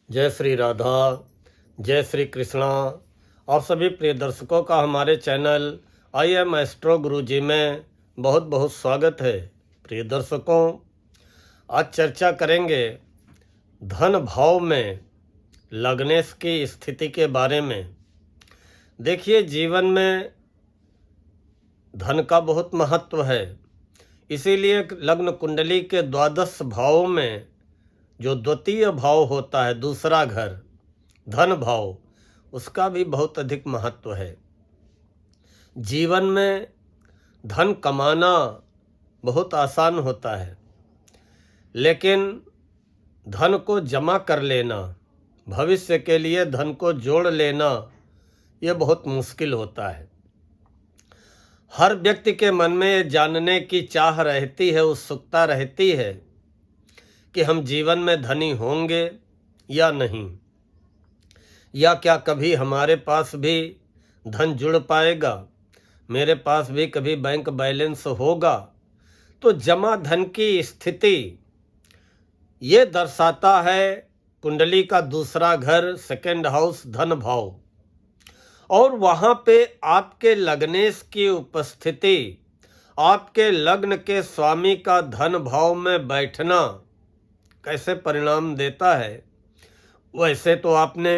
जय श्री राधा, जय श्री कृष्णा। आप सभी प्रिय दर्शकों का हमारे चैनल आई एम एस्ट्रो गुरु जी में बहुत बहुत स्वागत है। प्रिय दर्शकों, आज चर्चा करेंगे धन भाव में लग्नेश की स्थिति के बारे में। देखिए, जीवन में धन का बहुत महत्व है, इसीलिए लग्न कुंडली के द्वादश भावों में जो द्वितीय भाव होता है, दूसरा घर धन भाव, उसका भी बहुत अधिक महत्व है। जीवन में धन कमाना बहुत आसान होता है, लेकिन धन को जमा कर लेना, भविष्य के लिए धन को जोड़ लेना, ये बहुत मुश्किल होता है। हर व्यक्ति के मन में ये जानने की चाह रहती है, उत्सुकता रहती है कि हम जीवन में धनी होंगे या नहीं, या क्या कभी हमारे पास भी धन जुड़ पाएगा, मेरे पास भी कभी बैंक बैलेंस होगा। तो जमा धन की स्थिति ये दर्शाता है कुंडली का दूसरा घर, सेकंड हाउस, धन भाव। और वहाँ पे आपके लग्नेश की उपस्थिति, आपके लग्न के स्वामी का धन भाव में बैठना कैसे परिणाम देता है, वैसे तो आपने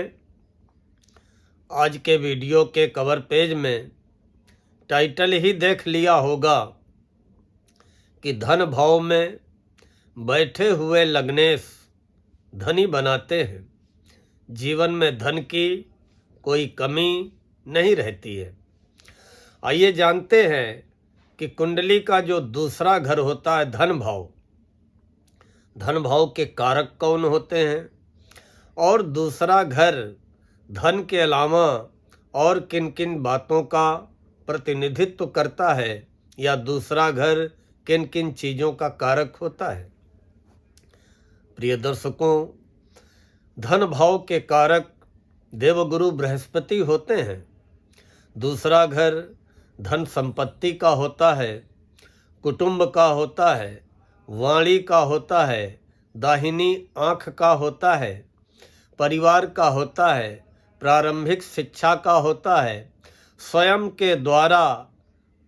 आज के वीडियो के कवर पेज में टाइटल ही देख लिया होगा कि धन भाव में बैठे हुए लग्नेश धनी बनाते हैं। जीवन में धन की कोई कमी नहीं रहती है। आइए जानते हैं कि कुंडली का जो दूसरा घर होता है धन भाव, धन भाव के कारक कौन होते हैं, और दूसरा घर धन के अलावा और किन किन बातों का प्रतिनिधित्व करता है, या दूसरा घर किन किन चीज़ों का कारक होता है। प्रिय दर्शकों, धन भाव के कारक देवगुरु बृहस्पति होते हैं। दूसरा घर धन संपत्ति का होता है, कुटुंब का होता है, वाणी का होता है, दाहिनी आँख का होता है, परिवार का होता है, प्रारंभिक शिक्षा का होता है, स्वयं के द्वारा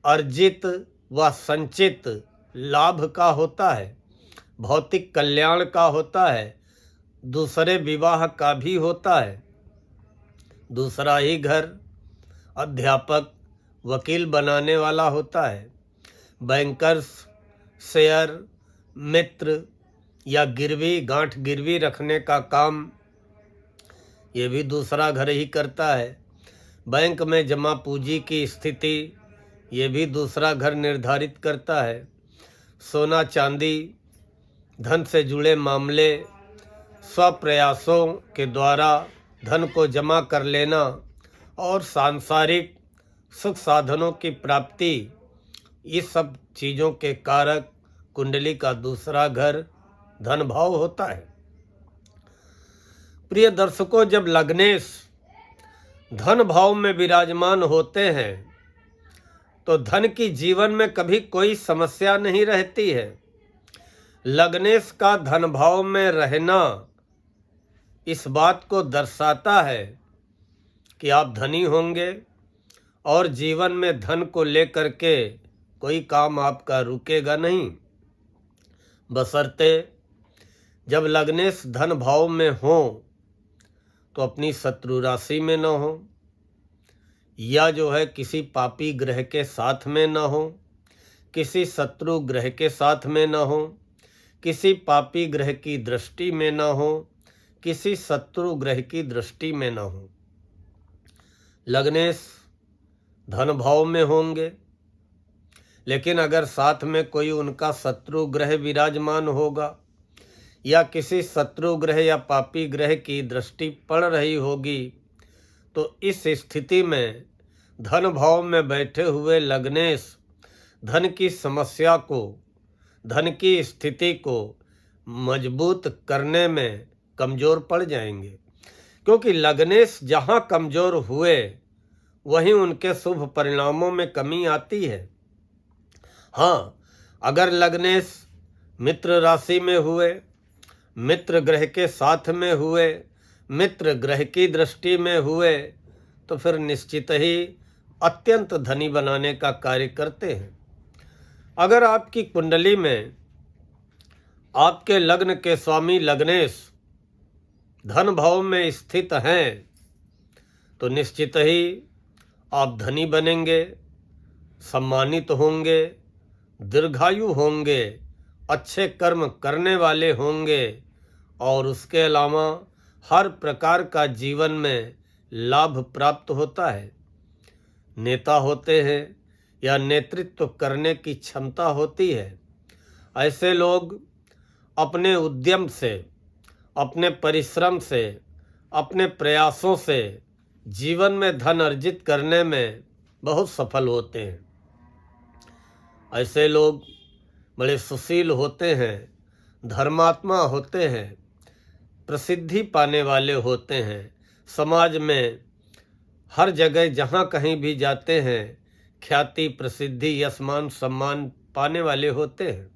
अर्जित व संचित लाभ का होता है, भौतिक कल्याण का होता है, दूसरे विवाह का भी होता है। दूसरा ही घर अध्यापक, वकील बनाने वाला होता है, बैंकर्स, शेयर, मित्र या गिरवी गांठ गिरवी रखने का काम ये भी दूसरा घर ही करता है। बैंक में जमा पूंजी की स्थिति ये भी दूसरा घर निर्धारित करता है। सोना चांदी, धन से जुड़े मामले, स्वप्रयासों के द्वारा धन को जमा कर लेना और सांसारिक सुख साधनों की प्राप्ति, इस सब चीज़ों के कारक कुंडली का दूसरा घर धन भाव होता है। प्रिय दर्शकों, जब लग्नेश धन भाव में विराजमान होते हैं तो धन की जीवन में कभी कोई समस्या नहीं रहती है। लग्नेश का धन भाव में रहना इस बात को दर्शाता है कि आप धनी होंगे और जीवन में धन को लेकर के कोई काम आपका रुकेगा नहीं, बशर्ते जब लग्नेश धन भाव में हो तो अपनी शत्रु राशि में न हो, या जो है किसी पापी ग्रह के साथ में न हो, किसी शत्रु ग्रह के साथ में न हो, किसी पापी ग्रह की दृष्टि में न हो, किसी शत्रु ग्रह की दृष्टि में न हो। लग्नेश धन भाव में होंगे, लेकिन अगर साथ में कोई उनका शत्रु ग्रह विराजमान होगा, या किसी शत्रु ग्रह या पापी ग्रह की दृष्टि पड़ रही होगी, तो इस स्थिति में धन भाव में बैठे हुए लग्नेश धन की समस्या को, धन की स्थिति को मजबूत करने में कमज़ोर पड़ जाएंगे, क्योंकि लग्नेश जहाँ कमज़ोर हुए वहीं उनके शुभ परिणामों में कमी आती है। हाँ, अगर लग्नेश मित्र राशि में हुए, मित्र ग्रह के साथ में हुए, मित्र ग्रह की दृष्टि में हुए तो फिर निश्चित ही अत्यंत धनी बनाने का कार्य करते हैं। अगर आपकी कुंडली में आपके लग्न के स्वामी लग्नेश धन भाव में स्थित हैं तो निश्चित ही आप धनी बनेंगे, सम्मानित होंगे, दीर्घायु होंगे, अच्छे कर्म करने वाले होंगे और उसके अलावा हर प्रकार का जीवन में लाभ प्राप्त होता है। नेता होते हैं या नेतृत्व करने की क्षमता होती है। ऐसे लोग अपने उद्यम से, अपने परिश्रम से, अपने प्रयासों से जीवन में धन अर्जित करने में बहुत सफल होते हैं। ऐसे लोग बड़े सुशील होते हैं, धर्मात्मा होते हैं, प्रसिद्धि पाने वाले होते हैं, समाज में हर जगह जहाँ कहीं भी जाते हैं ख्याति, प्रसिद्धि, यश, मान, सम्मान पाने वाले होते हैं।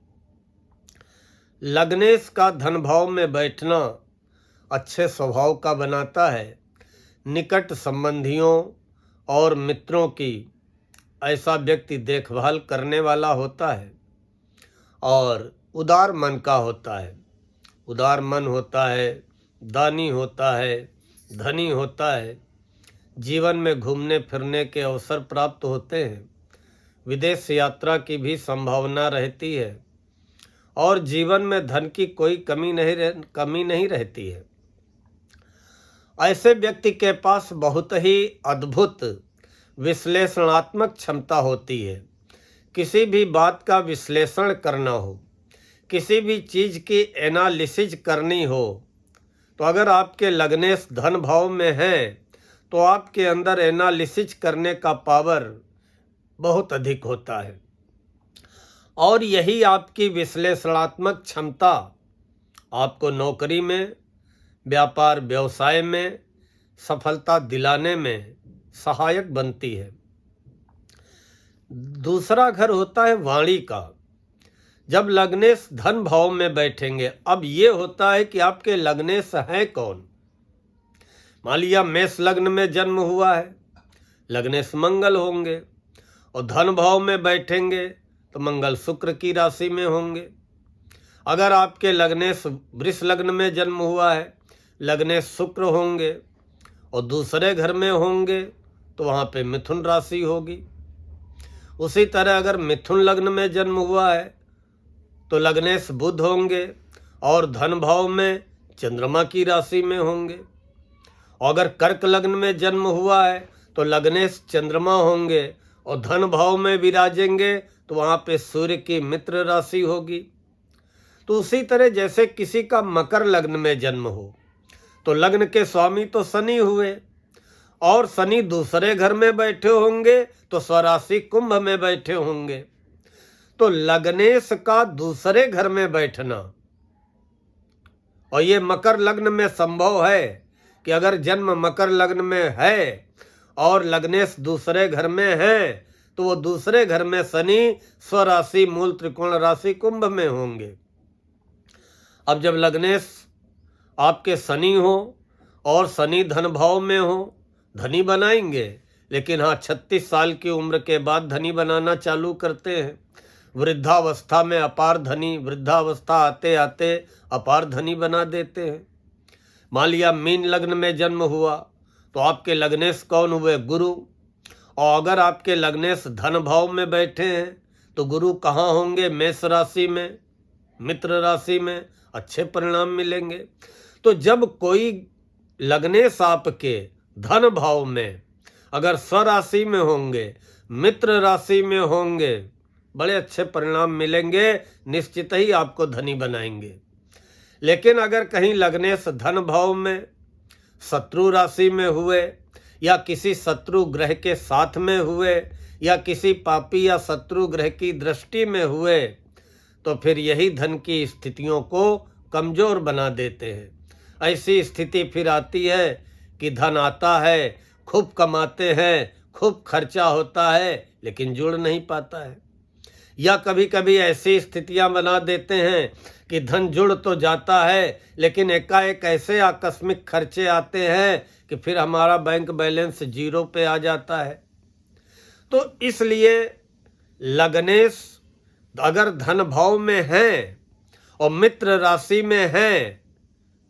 लग्नेश का धन भाव में बैठना अच्छे स्वभाव का बनाता है। निकट संबंधियों और मित्रों की ऐसा व्यक्ति देखभाल करने वाला होता है और उदार मन का होता है। उदार मन होता है, दानी होता है, धनी होता है। जीवन में घूमने फिरने के अवसर प्राप्त होते हैं। विदेश यात्रा की भी संभावना रहती है और जीवन में धन की कोई कमी नहीं रहती है। ऐसे व्यक्ति के पास बहुत ही अद्भुत विश्लेषणात्मक क्षमता होती है। किसी भी बात का विश्लेषण करना हो, किसी भी चीज़ की एनालिसिस करनी हो, तो अगर आपके लग्नेश धन भाव में हैं तो आपके अंदर एनालिसिस करने का पावर बहुत अधिक होता है और यही आपकी विश्लेषणात्मक क्षमता आपको नौकरी में, व्यापार व्यवसाय में सफलता दिलाने में सहायक बनती है। दूसरा घर होता है वाणी का। जब लग्नेश धन भाव में बैठेंगे, अब ये होता है कि आपके लग्नेश हैं कौन। मान लिया मेष लग्न में जन्म हुआ है, लग्नेश मंगल होंगे और धन भाव में बैठेंगे तो मंगल शुक्र की राशि में होंगे। अगर आपके लग्नेश वृष लग्न में जन्म हुआ है, लग्नेश शुक्र होंगे और दूसरे घर में होंगे तो वहाँ पे मिथुन राशि होगी। उसी तरह अगर मिथुन लग्न में जन्म हुआ है तो लग्नेश बुध होंगे और धन भाव में चंद्रमा की राशि में होंगे। और अगर कर्क लग्न में जन्म हुआ है तो लग्नेश चंद्रमा होंगे और धन भाव में विराजेंगे तो वहाँ पे सूर्य की मित्र राशि होगी। तो उसी तरह जैसे किसी का मकर लग्न में जन्म हो तो लग्न के स्वामी तो शनि हुए और शनि दूसरे घर में बैठे होंगे तो स्वराशि कुंभ में बैठे होंगे। तो लग्नेश का दूसरे घर में बैठना, और ये मकर लग्न में संभव है कि अगर जन्म मकर लग्न में है और लग्नेश दूसरे घर में है तो वो दूसरे घर में शनि स्वराशि मूल त्रिकोण राशि कुंभ में होंगे। अब जब लग्नेश आपके शनि हो और शनि धन भाव में हो, धनी बनाएंगे, लेकिन हाँ 36 साल की उम्र के बाद धनी बनाना चालू करते हैं। वृद्धावस्था में अपार धनी, वृद्धावस्था आते आते अपार धनी बना देते हैं। मान लिया मीन लग्न में जन्म हुआ तो आपके लग्नेश कौन हुए? गुरु। और अगर आपके लग्नेश धन भाव में बैठे हैं तो गुरु कहाँ होंगे? मेष राशि में, मित्र राशि में। अच्छे परिणाम मिलेंगे। तो जब कोई लग्नेश आपके धन भाव में अगर स्वराशि में होंगे, मित्र राशि में होंगे, बड़े अच्छे परिणाम मिलेंगे, निश्चित ही आपको धनी बनाएंगे। लेकिन अगर कहीं लग्नेश धन भाव में शत्रु राशि में हुए या किसी शत्रु ग्रह के साथ में हुए या किसी पापी या शत्रु ग्रह की दृष्टि में हुए तो फिर यही धन की स्थितियों को कमजोर बना देते हैं। ऐसी स्थिति फिर आती है कि धन आता है, खूब कमाते हैं, खूब खर्चा होता है, लेकिन जुड़ नहीं पाता है। या कभी कभी ऐसी स्थितियां बना देते हैं कि धन जुड़ तो जाता है लेकिन एकाएक ऐसे आकस्मिक खर्चे आते हैं कि फिर हमारा बैंक बैलेंस जीरो पे आ जाता है। तो इसलिए लग्नेश अगर धन भाव में हैं और मित्र राशि में हैं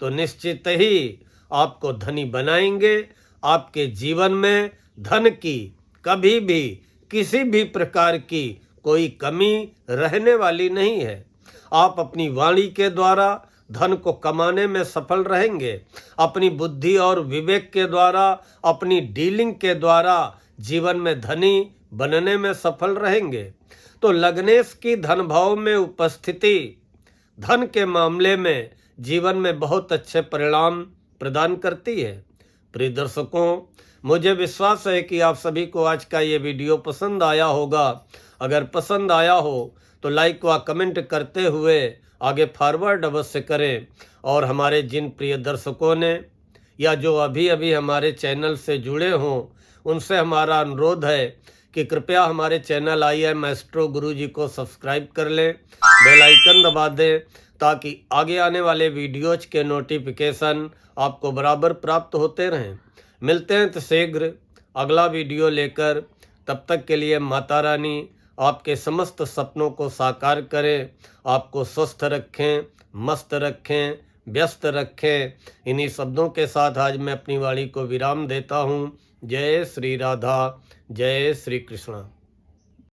तो निश्चित ही आपको धनी बनाएंगे। आपके जीवन में धन की कभी भी किसी भी प्रकार की कोई कमी रहने वाली नहीं है। आप अपनी वाणी के द्वारा धन को कमाने में सफल रहेंगे। अपनी बुद्धि और विवेक के द्वारा, अपनी डीलिंग के द्वारा जीवन में धनी बनने में सफल रहेंगे। तो लग्नेश की धन भाव में उपस्थिति धन के मामले में जीवन में बहुत अच्छे परिणाम प्रदान करती है। प्रिय दर्शकों, मुझे विश्वास है कि आप सभी को आज का ये वीडियो पसंद आया होगा। अगर पसंद आया हो तो लाइक व कमेंट करते हुए आगे फॉरवर्ड अवश्य करें। और हमारे जिन प्रिय दर्शकों ने या जो अभी अभी हमारे चैनल से जुड़े हों उनसे हमारा अनुरोध है कि कृपया हमारे चैनल IM एस्ट्रो गुरुजी को सब्सक्राइब कर लें, बेल आइकन दबा दें ताकि आगे आने वाले वीडियोज के नोटिफिकेशन आपको बराबर प्राप्त होते रहें। मिलते हैं तो शीघ्र अगला वीडियो लेकर। तब तक के लिए माता रानी आपके समस्त सपनों को साकार करें, आपको स्वस्थ रखें, मस्त रखें, व्यस्त रखें। इन्हीं शब्दों के साथ आज मैं अपनी वाणी को विराम देता हूँ। जय श्री राधा, जय श्री कृष्ण।